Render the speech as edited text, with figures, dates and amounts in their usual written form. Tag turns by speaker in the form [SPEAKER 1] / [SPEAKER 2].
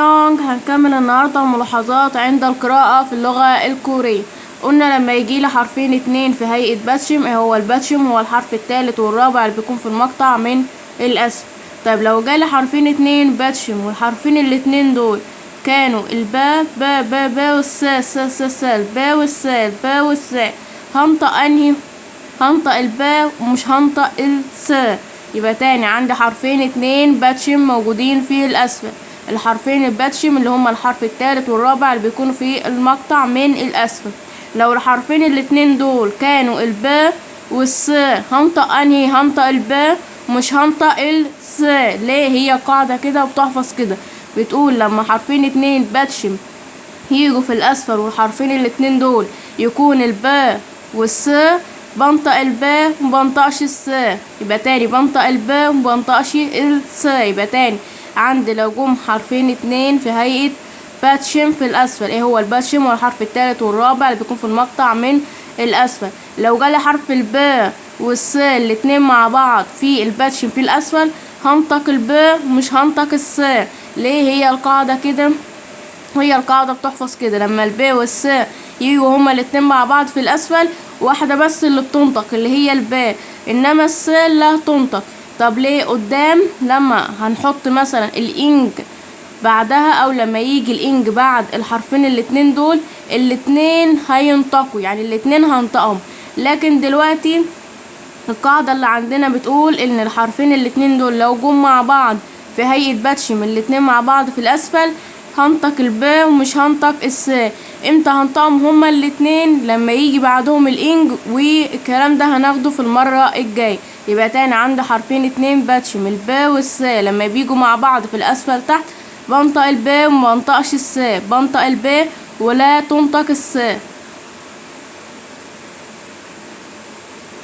[SPEAKER 1] هنكمل النهاردة ملاحظات عند القراءة في اللغة الكورية. قلنا لما يجيلي حرفين اتنين في هيئة باتشم، هو الباتشم هو الحرف التالت والرابع اللي بيكون في المقطع من الاسم. طيب لو جالي حرفين اتنين باتشم والحرفين الاتنين دول كانوا الباء با با با والسا سا سا سا، الباء والسا الباء والسا، هنطق انهي؟ هنطق الباء ومش هنطق السا. يبقى تاني عندي حرفين اتنين باتشم موجودين في الاسفل، الحرفين الباتشم اللي هما الحرف التالت والرابع اللي بيكونوا في المقطع من الاسفل. لو الحرفين الاتنين دول كانوا الباء والسا، هنطق انهي؟ هنطق الباء مش هنطق السا. ليه؟ هي قاعدة كده وبتحفظ كده، بتقول لما حرفين اتنين باتشم يجوا في الاسفل والحرفين الاتنين دول يكون الباء والسا، بنطق الباء ومبنطقش السا. يبقى تاني بنطق الباء ومبنطقش السا. يبقى تاني عندي لو جم حرفين اتنين في هيئة باتشم في الاسفل، ايه هو الباتشم؟ هو الحرف التالت والرابع اللي بيكون في المقطع من الاسفل. لو جالي حرف الباء والسا الاتنين مع بعض في الباتشم في الاسفل، هنطق الباء مش هنطق السا. ليه؟ هي القاعدة كده، هي القاعدة بتحفظ كده، لما الباء والسا يجوا هما الاتنين مع بعض في الاسفل، واحدة بس اللي بتنطق اللي هي الباء، انما السا لا تنطق. طب ليه؟ قدام لما هنحط مثلا الانج بعدها، او لما يجي الانج بعد الحرفين الاتنين دول، الاتنين هينطقوا، يعني الاتنين هنطقهم. لكن دلوقتي القاعدة اللي عندنا بتقول ان الحرفين الاتنين دول لو جم مع بعض في هيئة باتشم الاتنين مع بعض في الاسفل، هنطق الباء ومش هنطق السا. امتى هنطقهم هما الاتنين؟ لما يجي بعدهم الانج، والكلام ده هناخده في المرة الجاية. يبقى تاني عندي حرفين اتنين باتشم الباء والسا، لما بيجوا مع بعض في الاسفل تحت بنطق الباء ومبنطقش السا، بنطق الباء ولا تنطق السا.